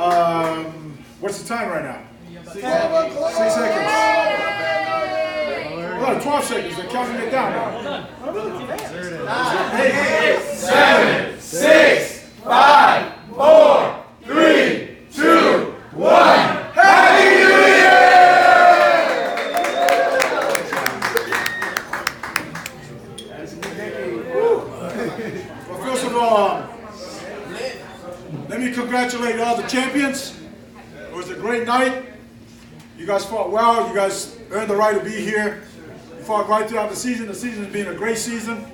What's the time right now? 6 seconds. 6 seconds. Oh, 12 seconds. They're counting it down now. 8, 7, 6, 5, 4, 3, 2, 1. Happy New Year! Well, first of all, let me congratulate all the champions. It was a great night. You guys fought well. You guys earned the right to be here. You fought right throughout the season. The season has been a great season.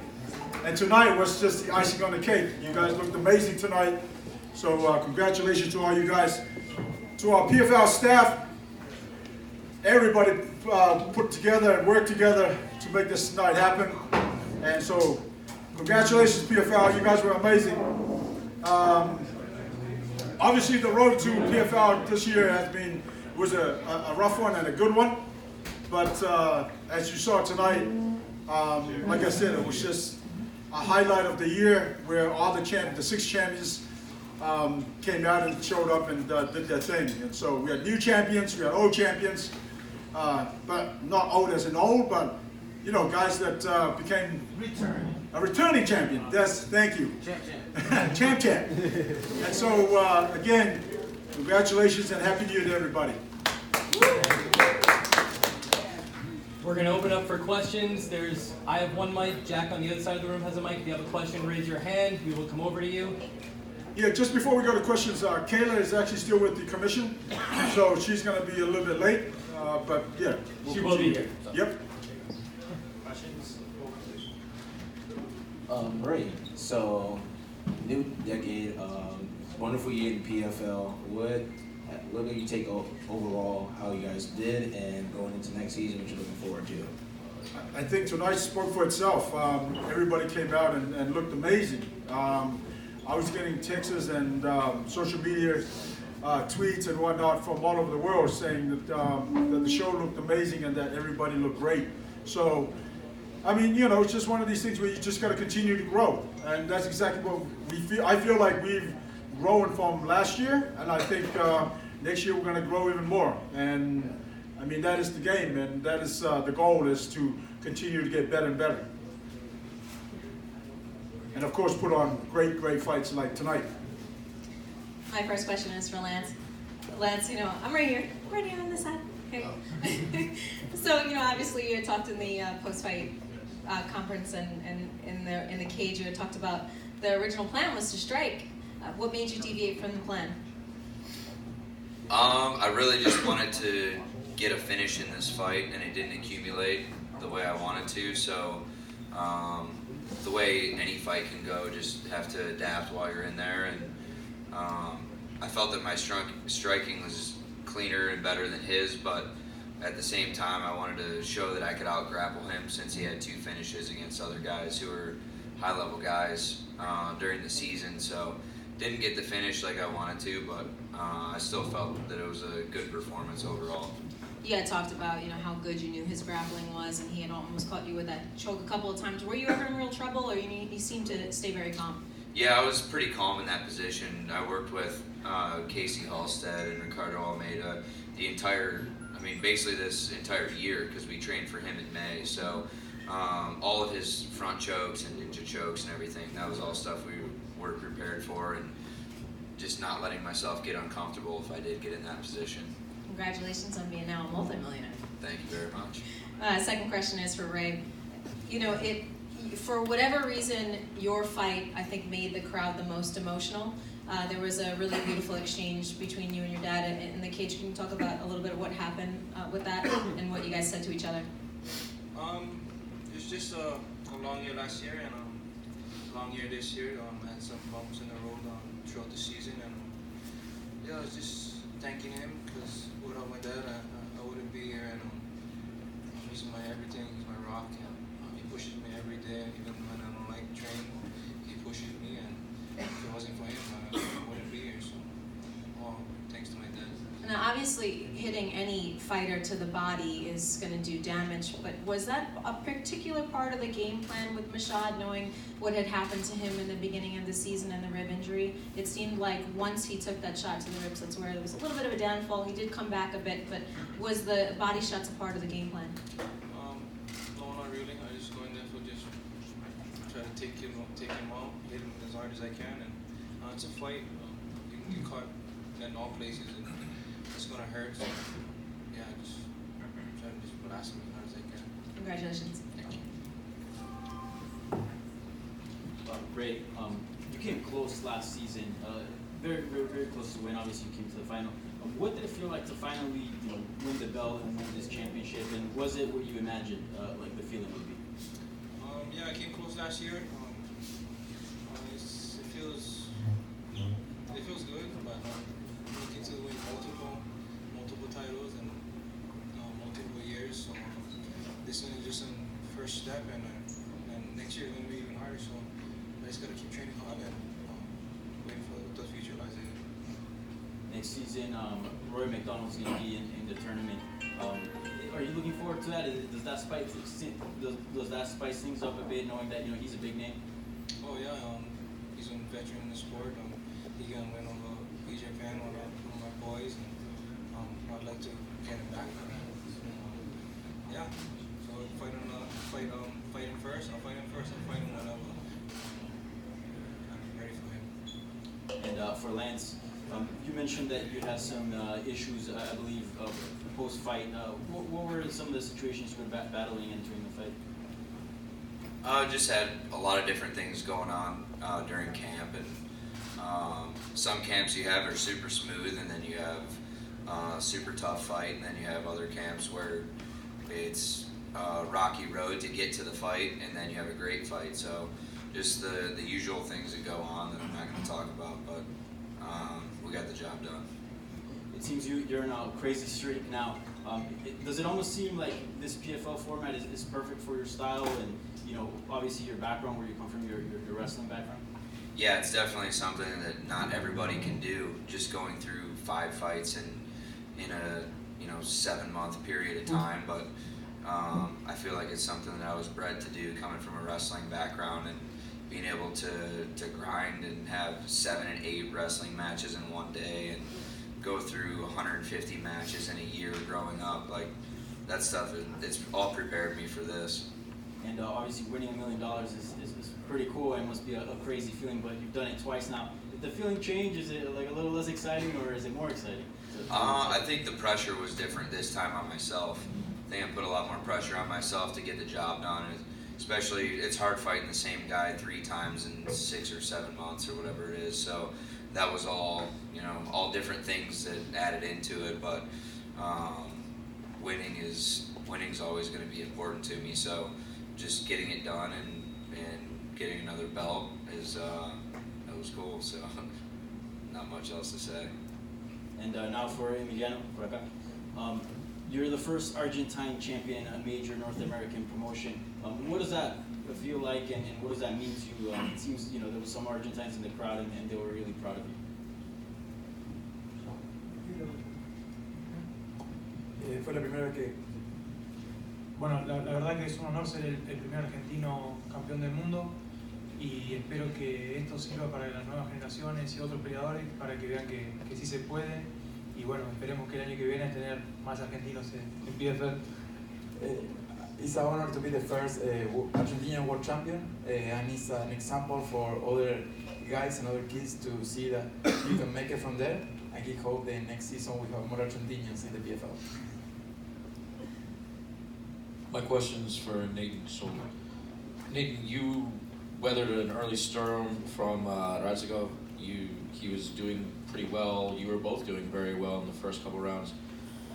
And tonight was just the icing on the cake. You guys looked amazing tonight. So congratulations to all you guys. To our PFL staff, everybody put together and worked together to make this night happen. And so congratulations PFL, you guys were amazing. Obviously the road to PFL this year was a rough one and a good one. But as you saw tonight, like I said, it was just a highlight of the year where all the 6 champions came out and showed up and did their thing. And so we had new champions, we had old champions, but not old as in old, but you know, guys that became a returning champion. Yes, thank you. Champ. And so again, congratulations and happy New Year to everybody. We're going to open up for questions. I have one mic. Jack on the other side of the room has a mic. If you have a question, raise your hand. We will come over to you. Yeah, just before we go to questions, Kayla is actually still with the commission, so she's going to be a little bit late. But yeah, she will be here. So. Yep. Questions? Ray, so new decade, wonderful year in PFL. What do you take overall how you guys did and going into next season, what you're looking forward to? I think tonight spoke for itself. Everybody came out and looked amazing. I was getting texts and social media tweets and whatnot from all over the world saying that the show looked amazing and that everybody looked great. So, I mean, you know, it's just one of these things where you just got to continue to grow, and that's exactly what we feel. I feel like we've grown from last year, and I think next year we're going to grow even more. And I mean, that is the game, and that is the goal, is to continue to get better and better. And of course, put on great fights like tonight. My first question is for Lance. Lance, you know, I'm right here on this side. Okay. So, you know, obviously you had talked in the post-fight conference and in the cage, you had talked about the original plan was to strike. What made you deviate from the plan? I really just wanted to get a finish in this fight, and it didn't accumulate the way I wanted to. So the way any fight can go, just have to adapt while you're in there. And I felt that my striking was cleaner and better than his, but at the same time I wanted to show that I could out-grapple him, since he had 2 finishes against other guys who were high-level guys during the season. So didn't get the finish like I wanted to, but I still felt that it was a good performance overall. You had talked about, you know, how good you knew his grappling was, and he had almost caught you with that choke a couple of times. Were you ever in real trouble, or you seemed to stay very calm? Yeah, I was pretty calm in that position. I worked with Casey Halstead and Ricardo Almeida basically this entire year, because we trained for him in May. So all of his front chokes and ninja chokes and everything, that was all stuff we were prepared for, and just not letting myself get uncomfortable if I did get in that position. Congratulations on being now a multimillionaire. Thank you very much. Second question is for Ray. You know, for whatever reason, your fight, I think, made the crowd the most emotional. There was a really beautiful exchange between you and your dad in the cage. Can you talk about a little bit of what happened with that and what you guys said to each other? It's just a long year last year and a long year this year. I had some bumps in the road throughout the season, and yeah, I was just thanking him, because without my dad, I wouldn't be here. And he's my everything. He's my rock. And he pushes me every day, even when I don't like training. He pushes me, and if it wasn't for him, I wouldn't be here. So, thanks to my dad. Now, obviously hitting any fighter to the body is going to do damage, but was that a particular part of the game plan with Mashad, knowing what had happened to him in the beginning of the season and the rib injury? It seemed like once he took that shot to the ribs, that's where there was a little bit of a downfall. He did come back a bit, but was the body shots a part of the game plan? No, not really. I just go in there for just try to take him out, hit him as hard as I can, and it's a fight. You can get caught in all places, and it's gonna hurt. So yeah, just try to just blast him as hard as I can. Congratulations. Thank you. Ray, you came close last season, very close to win. Obviously, you came to the final. What did it feel like to finally, win the belt and win this championship? And was it what you imagined, like the feeling would be? Yeah, I came close last year. It feels good, but looking to win multiple titles and multiple years. So this is just a first step, and next year is going to be even harder. So I just got to keep training hard and waiting for the future lies ahead. Next season, Roy McDonald's going to be in the tournament. Are you looking forward to that? Does that spice things up a bit, knowing that he's a big name? Oh yeah, he's a veteran in the sport. He can win over PJ Pan, one of my boys, and I'd like to get him back. Yeah, so fight him first. I'll fight him whenever. I'm ready for him. And for Lance, you mentioned that you had some issues, I believe, post-fight. What were some of the situations you were battling entering the fight? Just had a lot of different things going on during camp, and some camps you have are super smooth, and then you have a super tough fight, and then you have other camps where it's a rocky road to get to the fight, and then you have a great fight. So just the usual things that go on that I'm not going to talk about, but we got the job done. It seems you're in a crazy streak now. Does it almost seem like this PFL format is perfect for your style and, obviously your background, where you come from, your wrestling background? Yeah, it's definitely something that not everybody can do, just going through 5 fights in a 7-month period of time, but I feel like it's something that I was bred to do, coming from a wrestling background, and being able to grind and have 7 and 8 wrestling matches in one day and go through 150 matches in a year growing up. Like, that stuff, it's all prepared me for this. And obviously winning $1 million is pretty cool and must be a crazy feeling, but you've done it twice now. Did the feeling change? Is it like a little less exciting, or is it more exciting? I think the pressure was different this time on myself. I think I put a lot more pressure on myself to get the job done. Especially, it's hard fighting the same guy 3 times in 6 or 7 months or whatever it is. So that was all, all different things that added into it. But winning's always going to be important to me. So just getting it done and getting another belt that was cool. So not much else to say. And now for Emiliano, for acá. You're the first Argentine champion in a major North American promotion. What does that feel like, and what does that mean to you? It seems there was some Argentines in the crowd, and they were really proud of you. Fue la primera vez que... Bueno, la verdad que es un honor ser el primer argentino campeón del mundo, y espero que esto sirva para las nuevas generaciones y otros peleadores para que vean que sí se puede, y bueno, esperemos que el año que viene tener más argentinos en PFL. It's an honor to be the first Argentinian world champion, and it's an example for other guys and other kids to see that you can make it from there. I hope the next season we have more Argentinians in the PFL. My question is for Nathan. So, Nathan, you weathered an early storm from Razagov. He was doing pretty well. You were both doing very well in the first couple rounds,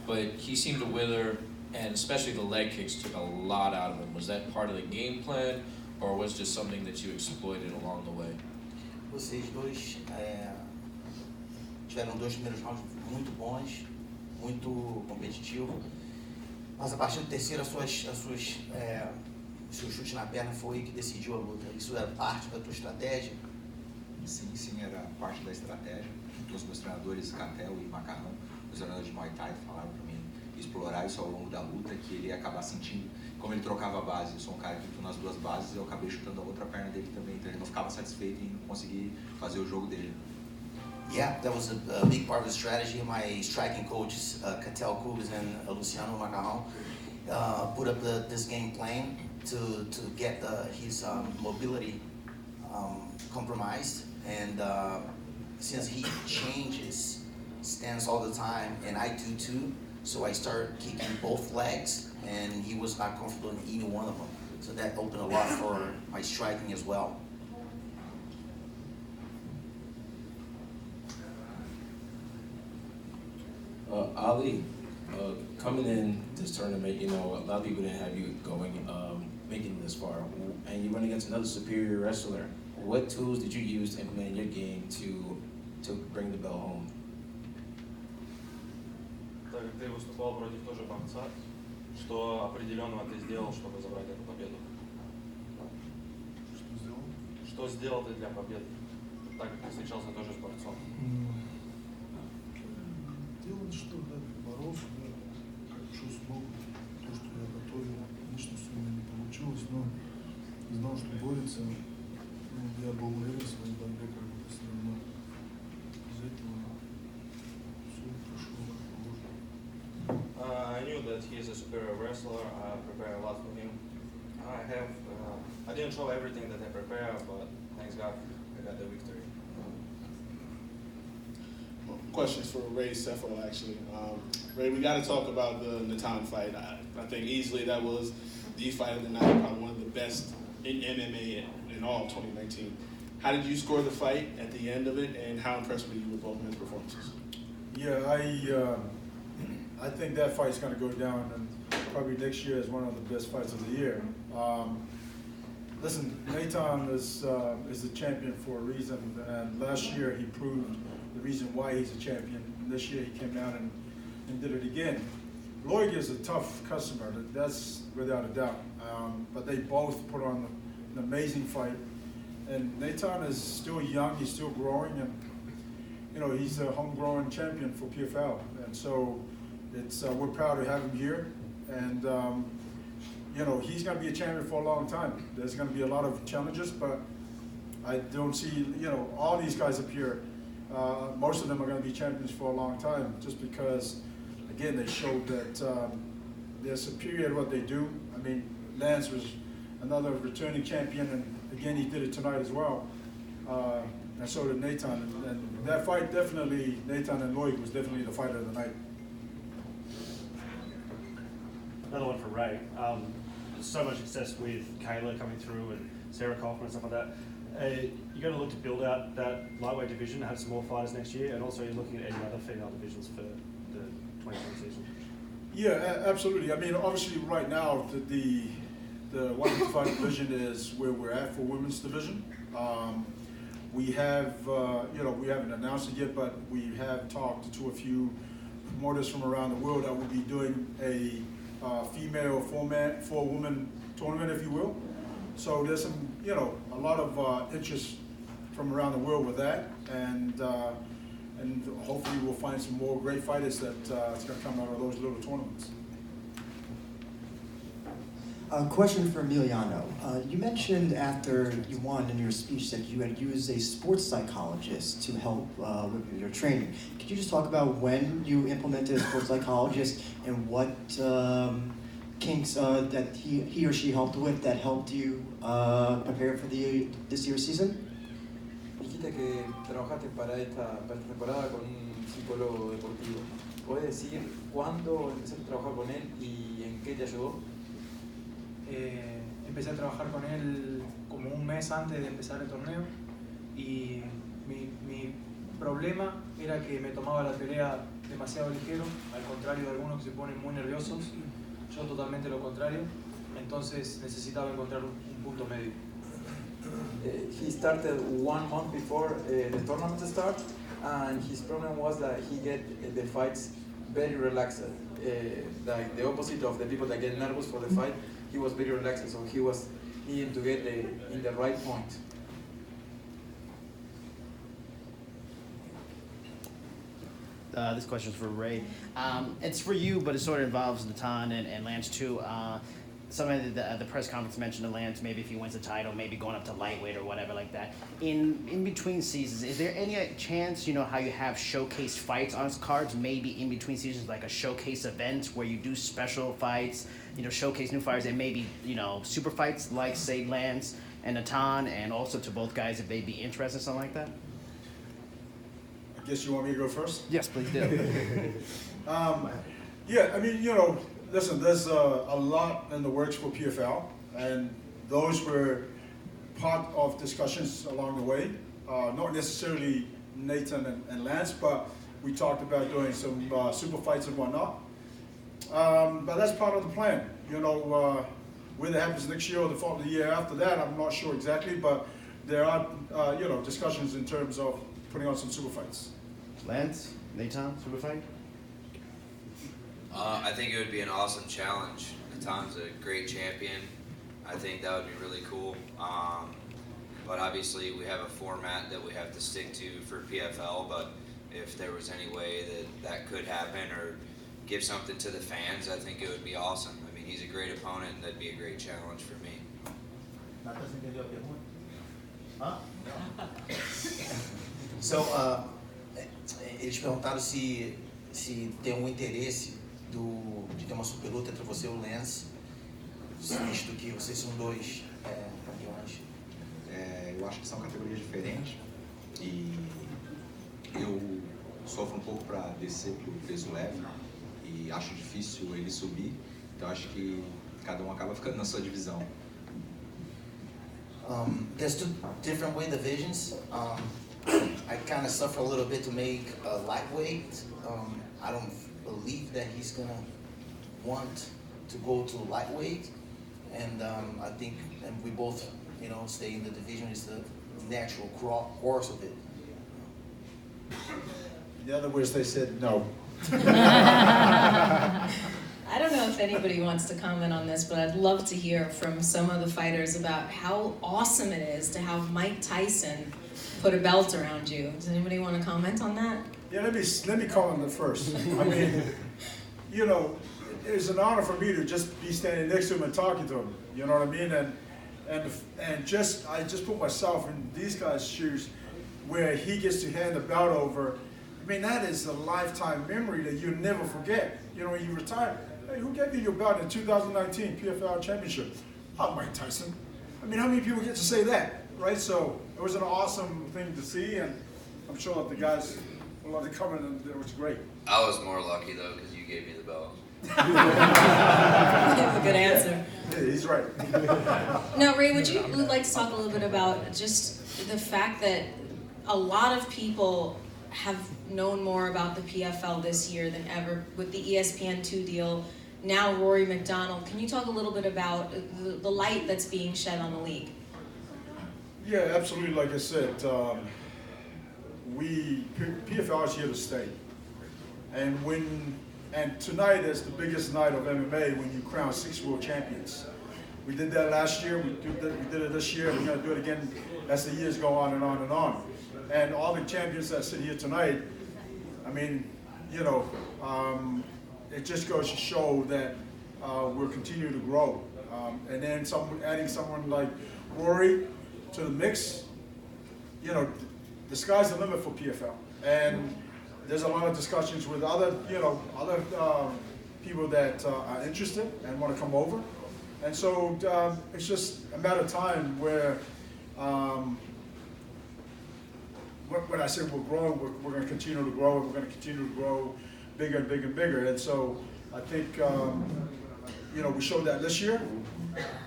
but he seemed to wither, and especially the leg kicks took a lot out of him. Was that part of the game plan, or was just something that you exploited along the way? Vocês dois tiveram 2 primeiros rounds muito bons, muito competitivos, mas a partir do terceiro seu chute na perna foi que decidiu a luta. Isso era parte da tua estratégia? Sim, era parte da estratégia. trouxe meus treinadores Catel e Macarrão, meus treinadores de Muay Thai, falaram para mim explorar isso ao longo da luta, que ele ia acabar sentindo, como ele trocava a base, eu sou um cara que luta nas duas bases, eu acabei chutando a outra perna dele também, então ele não ficava satisfeito em conseguir fazer o jogo dele. Yeah, that was a big part of the strategy. My striking coaches, Catel Cugas and Luciano Macarrão, put up this game plan to get his mobility compromised. And since he changes stance all the time, and I do too, so I started kicking both legs, and he was not comfortable in either one of them. So that opened a lot for my striking as well. Ali, coming in this tournament, you know, a lot of people didn't have you going, making it this far, and you went against another superior wrestler. What tools did you use to implement in your game to bring the belt home? Так как ты выступал против тоже борца, что определенного ты сделал, чтобы забрать эту победу? Что сделал? Что сделал ты для победы, так как ты встречался тоже с борцом? Делал что-то, боролся, да, как что смог, то, что я готовил. Конечно, у меня не получилось, но знал, что борется. Ну, я был уверен в своей борьбе, как бы, все равно. Из этого все прошло как положено. I knew that he is a superior wrestler. I prepared a lot for him. I didn't show everything that I prepared, but thanks God I got the victory. Questions for Ray Sefo, actually. Ray, we got to talk about the Natan fight. I think easily that was the fight of the night, probably one of the best in MMA in all 2019. How did you score the fight at the end of it, and how impressed were you with both men's performances? Yeah, I think that fight's going to go down and probably next year as one of the best fights of the year. Listen, Natan is the champion for a reason, and last year he proved the reason why he's a champion. And this year he came down and did it again. Lloyd is a tough customer, that's without a doubt. But they both put on an amazing fight. And Natan is still young, he's still growing, and you know, he's a homegrown champion for PFL. And so we're proud to have him here. And you know, he's going to be a champion for a long time. There's going to be a lot of challenges, but I don't see, you know, all these guys up here, most of them are going to be champions for a long time, just because, again, they showed that they're superior at what they do. I mean, Lance was another returning champion, and again, he did it tonight as well. And so did Natan. And that fight, definitely, Natan and Lloyd was definitely the fight of the night. Another one for Ray. So much success with Kayla coming through and Sarah Kaufman and stuff like that. You're going to look to build out that lightweight division, have some more fighters next year, and also you're looking at any other female divisions for the 2020 season. Yeah, absolutely. I mean, obviously, right now the 155 division is where we're at for women's division. We have, you know, we haven't announced it yet, but we have talked to a few promoters from around the world that will be doing a female four-woman tournament, if you will. So there's some, you know, a lot of interest from around the world with that, and hopefully we'll find some more great fighters that's going to come out of those little tournaments. A question for Emiliano. You mentioned after you won in your speech that you had used a sports psychologist to help with your training. Could you just talk about when you implemented a sports psychologist and what kinks that he or she helped with that helped you prepare for this year's season? Dijiste que trabajaste para esta temporada con un psicólogo deportivo. ¿Puedes decir cuándo empezaste a trabajar con él y en qué te ayudó? Empecé a trabajar con él como un mes antes de empezar el torneo y mi problema era que me tomaba la pelea demasiado ligero, al contrario de algunos que se ponen muy nerviosos, yo totalmente lo contrario, entonces necesitaba encontrar un punto medio. He started 1 month before the tournament start, and his problem was that he get the fights very relaxed, like the opposite of the people that get nervous for the fight. He was very relaxed, so he was needing to get in the right point. This question's for Ray. It's for you, but it sort of involves Natan and Lance too. Somebody at the press conference mentioned to Lance maybe if he wins the title, maybe going up to lightweight or whatever like that. In between seasons, is there any chance, how you have showcase fights on cards, maybe in between seasons, like a showcase event where you do special fights, showcase new fighters and maybe, super fights like, say, Lance and Natan, and also to both guys if they'd be interested in something like that? I guess you want me to go first? Yes, please do. Yeah, I mean, listen, there's a lot in the works for PFL, and those were part of discussions along the way. Not necessarily Nathan and Lance, but we talked about doing some super fights and whatnot. But that's part of the plan. Whether it happens next year or the year after that, I'm not sure exactly, but there are, discussions in terms of putting on some super fights. Lance, Nathan, super fight? I think it would be an awesome challenge. Natan's a great champion. I think that would be really cool. But obviously we have a format that we have to stick to for PFL, but if there was any way that could happen or give something to the fans, I think it would be awesome. I mean, he's a great opponent and that'd be a great challenge for me. So, eles perguntaram se tem algum interesse de ter uma super luta entre você e o Lance, visto que vocês são dois campeões. Eu acho que são categorias diferentes e eu sofro um pouco para descer pro peso leve e acho difícil ele subir, então acho que cada um acaba ficando na sua divisão. There's two different weight divisions. I kind of suffer a little bit to make a lightweight. I don't believe that he's gonna want to go to lightweight, and I think we both, stay in the division is the natural course of it. In other words, they said no. I don't know if anybody wants to comment on this, but I'd love to hear from some of the fighters about how awesome it is to have Mike Tyson put a belt around you. Does anybody want to comment on that? Yeah, let me comment first. I mean, it's an honor for me to just be standing next to him and talking to him. You know what I mean? And I just put myself in these guys' shoes, where he gets to hand the belt over. I mean, that is a lifetime memory that you never forget. When you retire, hey, who gave you your belt in 2019 PFL Championship? Oh, Mike Tyson. I mean, how many people get to say that, right? So it was an awesome thing to see, and I'm sure that the guys will love to come in, and it was great. I was more lucky though because you gave me the belt. That's a good answer. Yeah, he's right. Now, Ray, would you like to talk a little bit about just the fact that a lot of people have known more about the PFL this year than ever with the ESPN2 deal. Now Rory McDonald. Can you talk a little bit about the light that's being shed on the league? Yeah, absolutely. Like I said, PFL is here to stay, and tonight is the biggest night of MMA when you crown 6 world champions. We did that last year. We did it this year. We're going to do it again as the years go on and on and on. And all the champions that sit here tonight, I mean, it just goes to show that we're continuing to grow. And then adding someone like Rory to the mix, the sky's the limit for PFL. And there's a lot of discussions with other people that are interested and want to come over. And so it's just a matter of time where, when I say we're growing, we're going to continue to grow, and we're going to continue to grow bigger and bigger and bigger. And so I think, we showed that this year,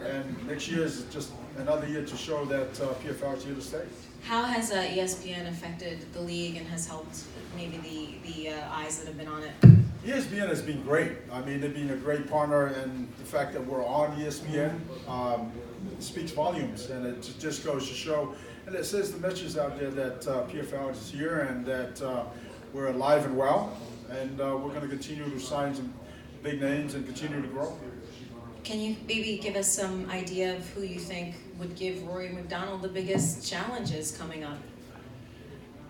and next year is just another year to show that PFL is here to stay. How has ESPN affected the league and has helped maybe the eyes that have been on it? ESPN has been great. I mean, they've been a great partner, and the fact that we're on ESPN speaks volumes, and it just goes to show, and it says the message out there that PFL is here and that we're alive and well, and we're going to continue to sign some big names and continue to grow. Can you maybe give us some idea of who you think would give Rory McDonald the biggest challenges coming up?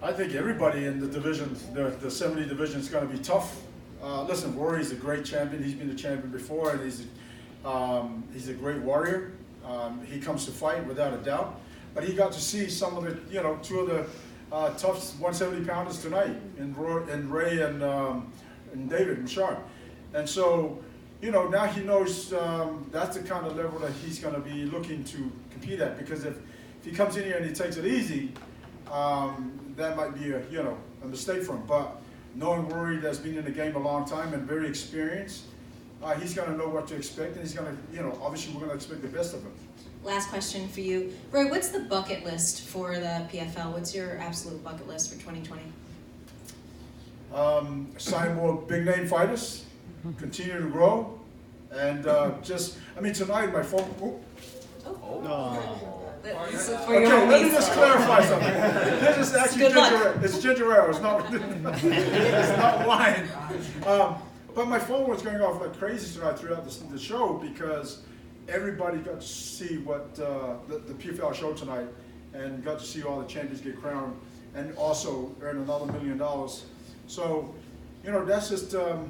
I think everybody in the division, the 70 division, is going to be tough. Listen, Rory's a great champion. He's been a champion before, and he's a great warrior. He comes to fight without a doubt. But he got to see some of the, two of the tough 170 pounders tonight, in Ray and David and Sharp. And so, now he knows that's the kind of level that he's going to be looking to compete at. Because if he comes in here and he takes it easy, that might be a mistake for him. But knowing Rory that's been in the game a long time and very experienced, he's going to know what to expect, and he's going to, obviously we're going to expect the best of him. Last question for you. Roy, what's the bucket list for the PFL? What's your absolute bucket list for 2020? Sign more big name fighters, continue to grow, and tonight my phone. Okay, let me just clarify something. This is actually ginger ale. It's ginger ale. It's not. It's not wine. But my phone was going off like crazy tonight throughout the show because everybody got to see what the PFL show tonight, and got to see all the champions get crowned, and also earn another $1 million. So, that's just the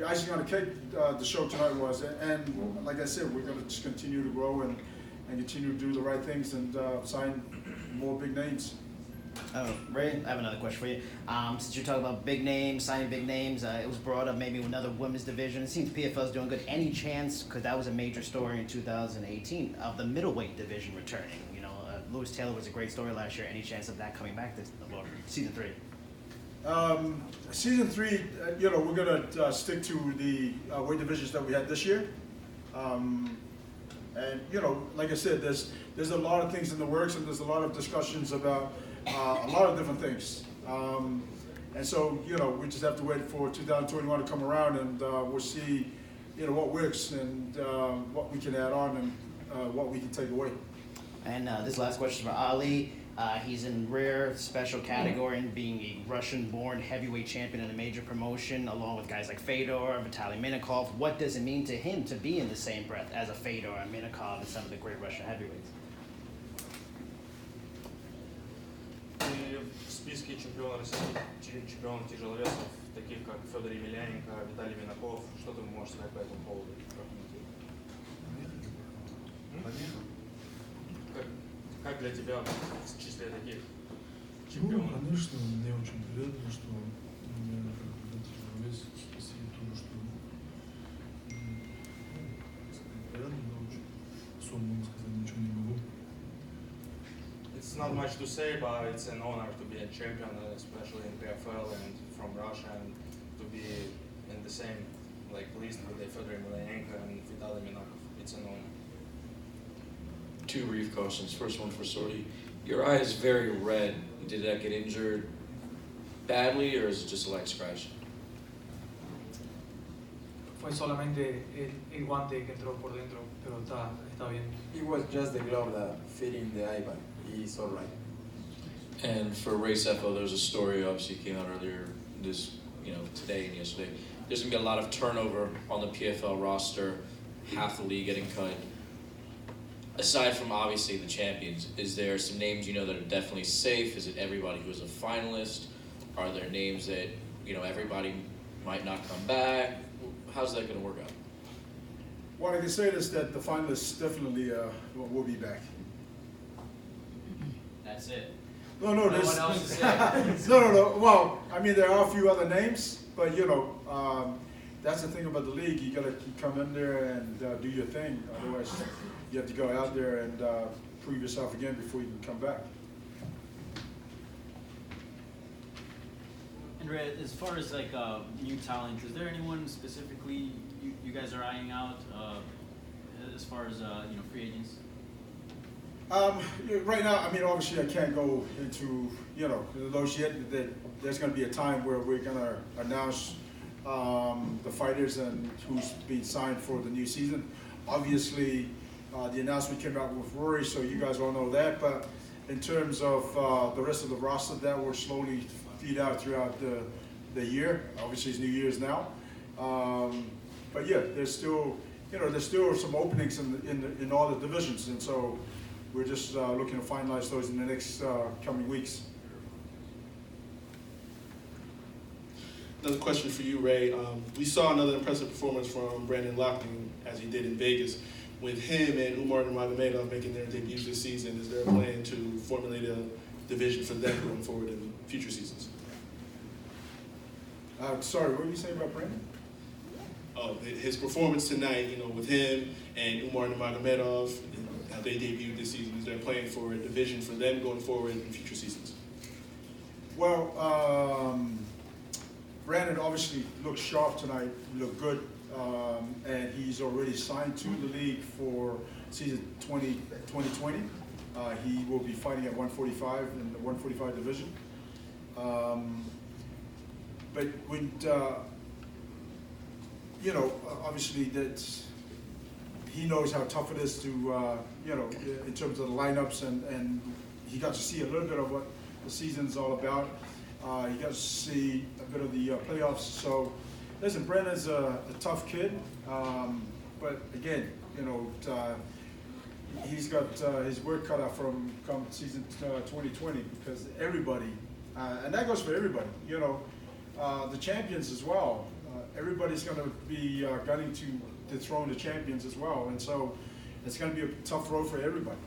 icing on the cake. The show tonight was, and like I said, we're going to just continue to grow and continue to do the right things and sign more big names. Ray, I have another question for you. Since you're talking about big names, signing big names, it was brought up maybe another women's division. It seems PFL's doing good. Any chance, because that was a major story in 2018, of the middleweight division returning? Lewis Taylor was a great story last year. Any chance of that coming back this season 3? Season 3, we're going to stick to the weight divisions that we had this year. And like I said, there's a lot of things in the works, and there's a lot of discussions about a lot of different things. And so, we just have to wait for 2021 to come around, and we'll see, what works and what we can add on and what we can take away. And this last question is for Ali. He's in rare special category in being a Russian-born heavyweight champion in a major promotion, along with guys like Fedor, Vitaly Minakov. What does it mean to him to be in the same breath as a Fedor and Minakov and some of the great Russian heavyweights? И в списке чемпионов тяжеловесов, таких как Федор Емельяненко, Виталий Минаков, что ты можешь сказать по этому поводу? Как для тебя в числе таких чемпионов? Конечно, мне очень приятно, что меня как тяжеловес, спасибо тому, что приятно, но очень особо сказать ничего не могу. It's not much to say, but it's an honor to be a champion, especially in PFL and from Russia, and to be in the same list with Fedor Emelianenko and Vitaly Minakov. It's an honor. 2 brief questions. First one for Sorty. Your eye is very red. Did that get injured badly, or is it just a leg scratch? Fue solamente el guante que entró por dentro, pero está bien. It was just the glove that fit in the eye, but he's all right. And for Ray Sefo, there's a story obviously came out earlier today and yesterday. There's gonna be a lot of turnover on the PFL roster, half the league getting cut. Aside from obviously the champions, is there some names that are definitely safe? Is it everybody who is a finalist? Are there names that everybody might not come back? How's that going to work out? What I can say is that the finalists definitely will be back. That's it. No, one else to say. No. Well, there are a few other names, but that's the thing about the league. You gotta come in there and do your thing. Otherwise, you have to go out there and prove yourself again before you can come back. And Ray, as far as new talent, is there anyone specifically you guys are eyeing out as far as free agents? Right now, obviously I can't go into those yet. There's going to be a time where we're going to announce the fighters and who's being signed for the new season. Obviously, the announcement came out with Rory, so you guys all know that. But in terms of the rest of the roster, that will slowly feed out throughout the year. Obviously, it's New Year's now. But yeah, there's still some openings in all the divisions, and so we're just looking to finalize those in the next coming weeks. another question for you, Ray. We saw another impressive performance from Brandon Loughnane as he did in Vegas. With him and Umar Nurmagomedov making their debuts this season, is there a plan to formulate a division for them going forward in future seasons? Sorry, what were you saying about Brandon? Oh, his performance tonight, you know, with him and Umar Nurmagomedov, how they debuted this season. Is there a plan for a division for them going forward in future seasons? Well, Brandon obviously looked sharp tonight, looked good, and he's already signed to the league for season 2020. He will be fighting at 145 in the 145 division. But when, you know, obviously that's, he knows how tough it is to, you know, in terms of the lineups, and he got to see a little bit of what the season's all about. He got to see a bit of the playoffs. So, listen, Brandon's a tough kid, but again, you know, he's got his work cut out from come season 2020, because everybody, and that goes for everybody, you know, the champions as well. Everybody's going to be gunning to dethrone the champions as well, and so it's going to be a tough road for everybody.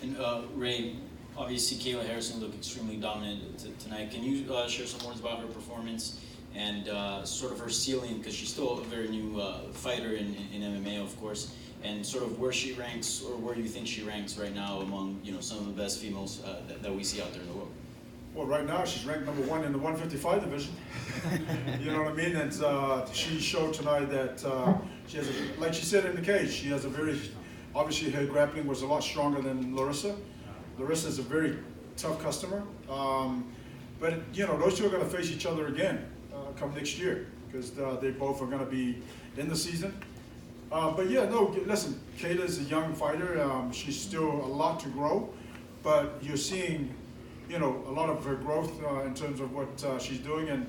And Ray, obviously Kayla Harrison looked extremely dominant tonight. Can you share some words about her performance and sort of her ceiling, because she's still a very new fighter in MMA, of course, and sort of where she ranks, or where you think she ranks right now among, you know, some of the best females that we see out there in the world? Well, right now she's ranked number 1 in the 155 division. You know what I mean? And she showed tonight that she has, like she said in the cage, she has a very, obviously her grappling was a lot stronger than Larissa. Larissa is a very tough customer. But, you know, those two are going to face each other again come next year, because they both are going to be in the season. But yeah, no, listen, Kayla is a young fighter. She's still a lot to grow, but you're seeing, you know, a lot of her growth in terms of what she's doing, and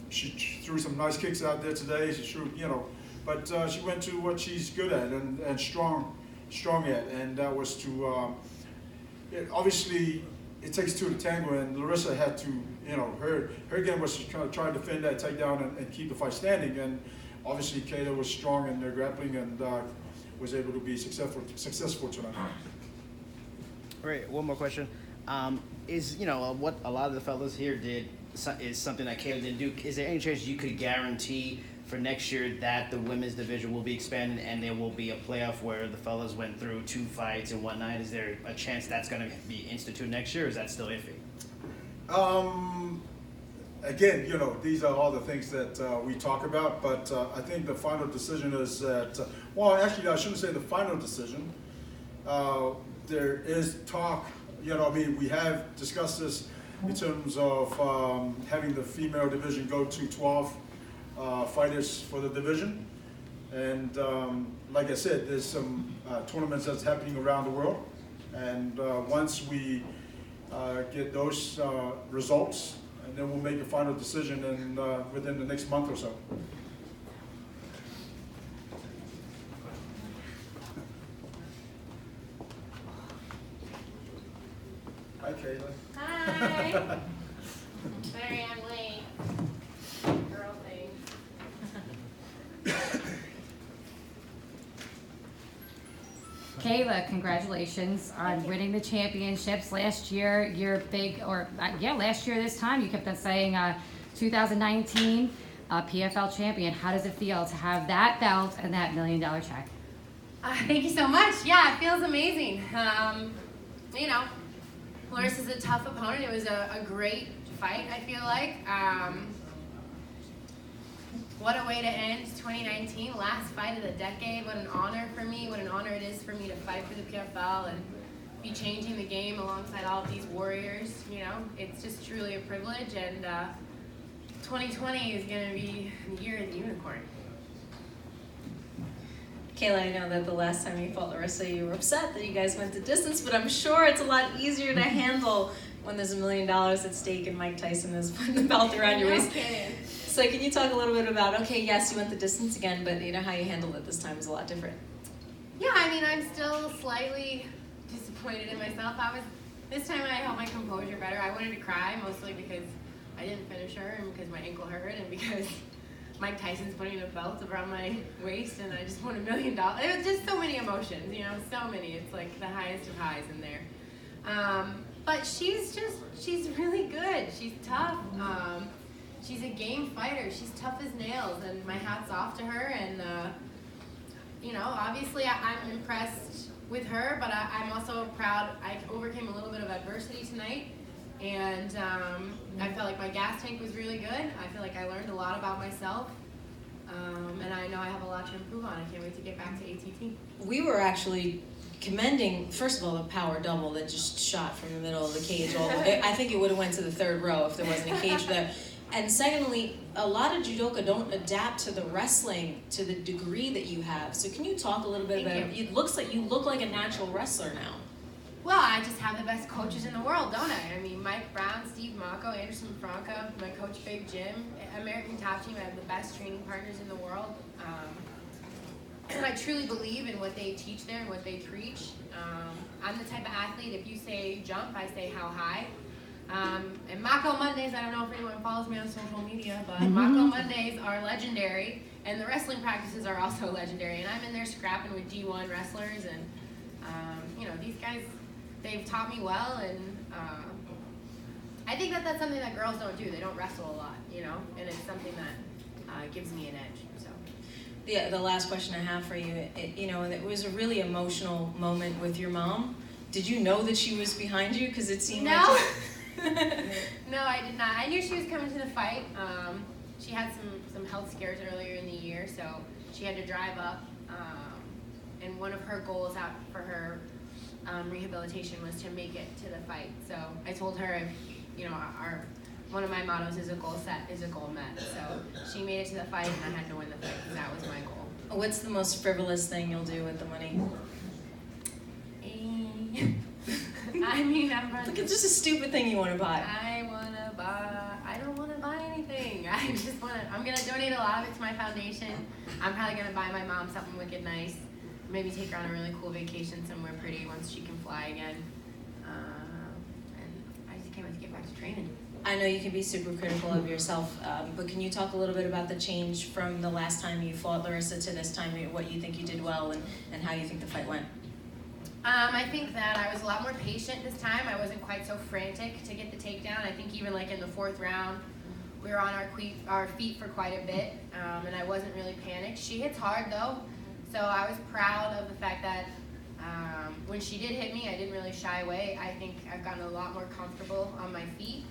she threw some nice kicks out there today. She threw, you know, but she went to what she's good at and strong at, and that was to, obviously, it takes two to tango, and Larissa had to, you know, her game was to try to defend that takedown and keep the fight standing, and obviously Kayla was strong in their grappling and was able to be successful tonight. All right, one more question. Is, you know, what a lot of the fellas here did is something that Kayla didn't do. Is there any chance you could guarantee for next year that the women's division will be expanded and there will be a playoff where the fellas went through 2 fights in one night? Is there a chance that's going to be instituted next year, or is that still iffy? Again, you know, these are all the things that we talk about, but I think the final decision is that, well, actually, I shouldn't say the final decision. There is talk, you know, I mean, we have discussed this in terms of having the female division go to 12 fighters for the division. And like I said, there's some tournaments that's happening around the world. And once we get those results, and then we'll make a final decision within the next month or so. Hi, Kayla. Hi. Sorry I'm late. Girl thing. Kayla, congratulations on winning the championships last year. You're big, or last year this time you kept on saying 2019 PFL champion. How does it feel to have that belt and that $1 million check? Thank you so much. Yeah, it feels amazing. You know, Larissa's a tough opponent. It was a great fight, I feel like. What a way to end 2019, last fight of the decade. What an honor for me. What an honor it is for me to fight for the PFL and be changing the game alongside all of these warriors. You know, it's just truly a privilege, and 2020 is going to be the year of the unicorn. Kayla, I know that the last time you fought Larissa, you were upset that you guys went the distance, but I'm sure it's a lot easier to handle when there's $1 million at stake and Mike Tyson is putting the belt around your waist. So can you talk a little bit about, okay, yes, you went the distance again, but you know how you handled it this time is a lot different. Yeah, I mean, I'm still slightly disappointed in myself. This time I held my composure better. I wanted to cry, mostly because I didn't finish her, and because my ankle hurt, and because Mike Tyson's putting a belt around my waist, and I just won $1 million. It was just so many emotions, you know, so many. It's like the highest of highs in there. But she's really good. She's tough. She's a game fighter. She's tough as nails, and my hat's off to her. And you know, obviously I'm impressed with her, but I'm also proud. I overcame a little bit of adversity tonight, and I felt like my gas tank was really good. I feel like I learned a lot about myself, and I know I have a lot to improve on. I can't wait to get back to ATT. We were actually commending, first of all, the power double that just shot from the middle of the cage. I think it would have went to the third row if there wasn't a cage there. And secondly, a lot of judoka don't adapt to the wrestling to the degree that you have. So can you talk a little bit about it? It looks like you look like a natural wrestler now. Well, I just have the best coaches in the world, don't I? I mean, Mike Brown, Steve Mako, Anderson Franca, my coach Big Jim, American Top Team. I have the best training partners in the world. And I truly believe in what they teach there and what they preach. I'm the type of athlete, if you say jump, I say how high. And Mako Mondays, I don't know if anyone follows me on social media, but Mako Mondays are legendary, and the wrestling practices are also legendary. And I'm in there scrapping with D1 wrestlers, and you know, these guys, they've taught me well, and I think that that's something that girls don't do. They don't wrestle a lot, you know, and it's something that gives me an edge. So. The last question I have for you, you know, it was a really emotional moment with your mom. Did you know that she was behind you? Because it seemed like... No, I did not. I knew she was coming to the fight. She had some health scares earlier in the year, so she had to drive up. And one of her goals out for her rehabilitation was to make it to the fight. So I told her, if, you know, one of my mottos is a goal set is a goal met. So she made it to the fight, and I had to win the fight because that was my goal. What's the most frivolous thing you'll do with the money? I mean, Look, it's just a stupid thing you want to buy. I don't want to buy anything. I'm going to donate a lot of it to my foundation. I'm probably going to buy my mom something wicked nice. Maybe take her on a really cool vacation somewhere pretty once she can fly again. And I just can't wait to get back to training. I know you can be super critical of yourself, but can you talk a little bit about the change from the last time you fought Larissa to this time, what you think you did well and how you think the fight went? I think that I was a lot more patient this time. I wasn't quite so frantic to get the takedown. I think even like in the fourth round, we were on our feet for quite a bit, and I wasn't really panicked. She hits hard though, so I was proud of the fact that when she did hit me, I didn't really shy away. I think I've gotten a lot more comfortable on my feet,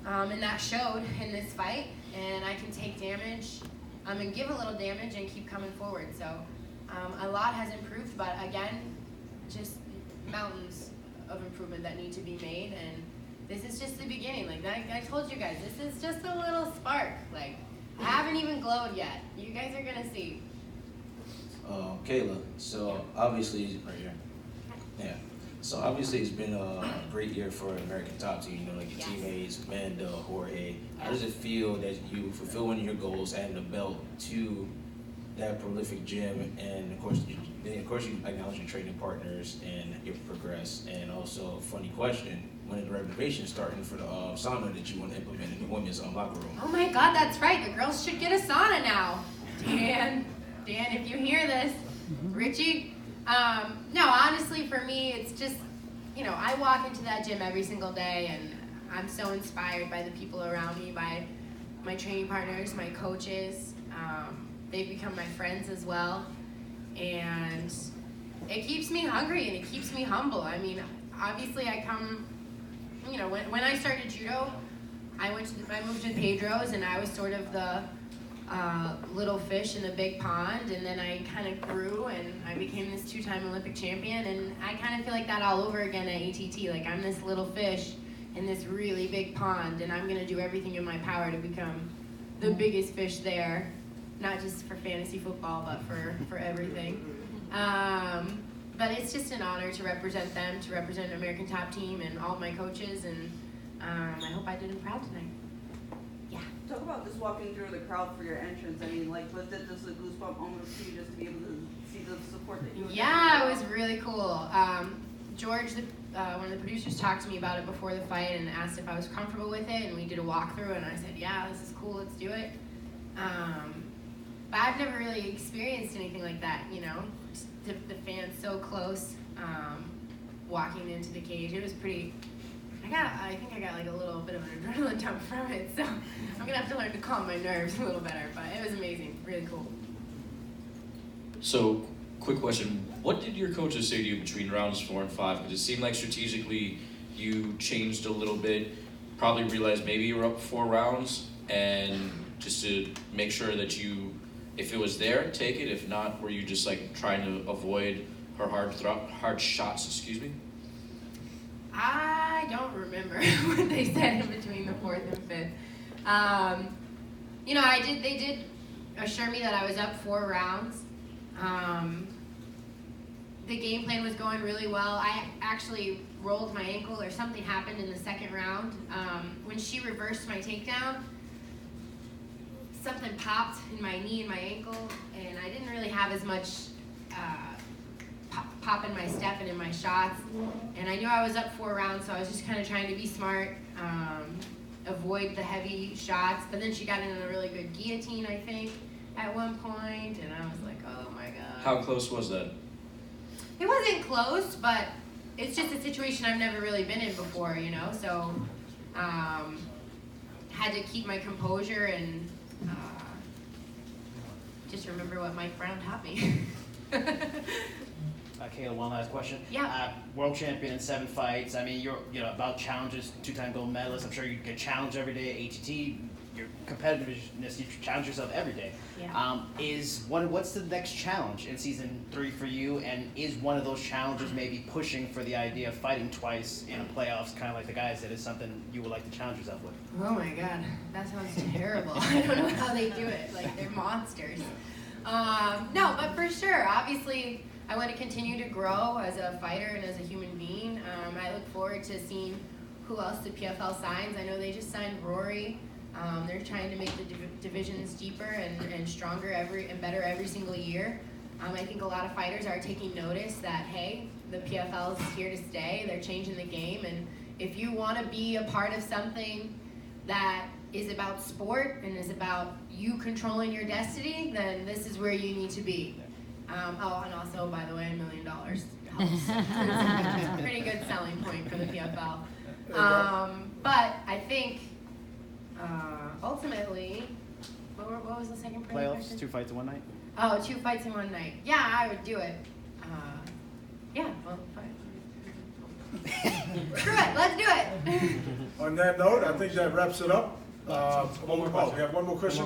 and that showed in this fight, and I can take damage and give a little damage and keep coming forward. So a lot has improved, but again, just mountains of improvement that need to be made, and this is just the beginning. Like I told you guys, this is just a little spark. Like, I haven't even glowed yet. You guys are gonna see. Kayla, so obviously, right here. Yeah. So obviously it's been a great year for American Top Team, you know, like your teammates, Amanda, Jorge. How does it feel that you fulfill one of your goals, adding the belt to that prolific gym, and of course you acknowledge your training partners and you progress? And also, funny question, when are the reservations starting for the sauna that you want to implement in the women's locker room? Oh my God, that's right. The girls should get a sauna now. Dan, if you hear this, Richie. No, honestly, for me, it's just, you know, I walk into that gym every single day, and I'm so inspired by the people around me, by my training partners, my coaches. They've become my friends as well, and it keeps me hungry and it keeps me humble. I mean, obviously I come, you know, when I started judo, I moved to Pedro's, and I was sort of the little fish in the big pond, and then I kind of grew and I became this 2-time Olympic champion, and I kind of feel like that all over again at ATT. Like, I'm this little fish in this really big pond, and I'm gonna do everything in my power to become the biggest fish there. Not just for fantasy football, but for everything. But it's just an honor to represent them, to represent American Top Team and all my coaches, and I hope I did them proud tonight. Yeah. Talk about just walking through the crowd for your entrance. I mean, like, was it just a goosebump moment for you just to be able to see the support that you were Yeah, it was really cool. George, one of the producers talked to me about it before the fight and asked if I was comfortable with it, and we did a walkthrough, and I said, yeah, this is cool, let's do it. But I've never really experienced anything like that, you know, just the fans so close, walking into the cage. It was pretty, I think I got like a little bit of an adrenaline dump from it, so I'm gonna have to learn to calm my nerves a little better, but it was amazing, really cool. So, quick question. What did your coaches say to you between rounds 4 and 5? Because it seemed like strategically you changed a little bit, probably realized maybe you were up 4 rounds, and just to make sure that you, if it was there, take it. If not, were you just like trying to avoid her hard shots, excuse me? I don't remember what they said in between the 4th and 5th. You know, they did assure me that I was up 4 rounds. The game plan was going really well. I actually rolled my ankle, or something happened in the 2nd round. When she reversed my takedown, something popped in my knee and my ankle, and I didn't really have as much pop in my step and in my shots. And I knew I was up 4 rounds, so I was just kind of trying to be smart, avoid the heavy shots. But then she got in a really good guillotine, I think, at one point, and I was like, oh my God. How close was that? It wasn't close, but it's just a situation I've never really been in before, you know, so had to keep my composure and just remember what Mike Brown taught me. Kayla, one last question. Yeah. World champion in 7 fights. I mean, you're about challenges, 2-time gold medalist. I'm sure you get challenged every day. ATT, your competitiveness, you challenge yourself every day. Yeah. What's the next challenge in season 3 for you? And is one of those challenges maybe pushing for the idea of fighting twice in a playoffs, kind of like the guys did, is something you would like to challenge yourself with? Oh my God, that sounds terrible. I don't know how they do it. Like, they're monsters. No, but for sure, obviously, I want to continue to grow as a fighter and as a human being. I look forward to seeing who else the PFL signs. I know they just signed Rory. They're trying to make the divisions deeper and stronger and better every single year. I think a lot of fighters are taking notice that, hey, the PFL is here to stay. They're changing the game, and if you want to be a part of something that is about sport and is about you controlling your destiny, then this is where you need to be. Oh, and also, by the way, $1 million helps. It's a pretty good selling point for the PFL. But I think ultimately, what was the second part of the Playoffs, question? 2 fights in 1 night? Oh, 2 fights in 1 night. Yeah, I would do it. Yeah, well, fine. Screw it, let's do it. On that note, I think that wraps it up. We have one more question.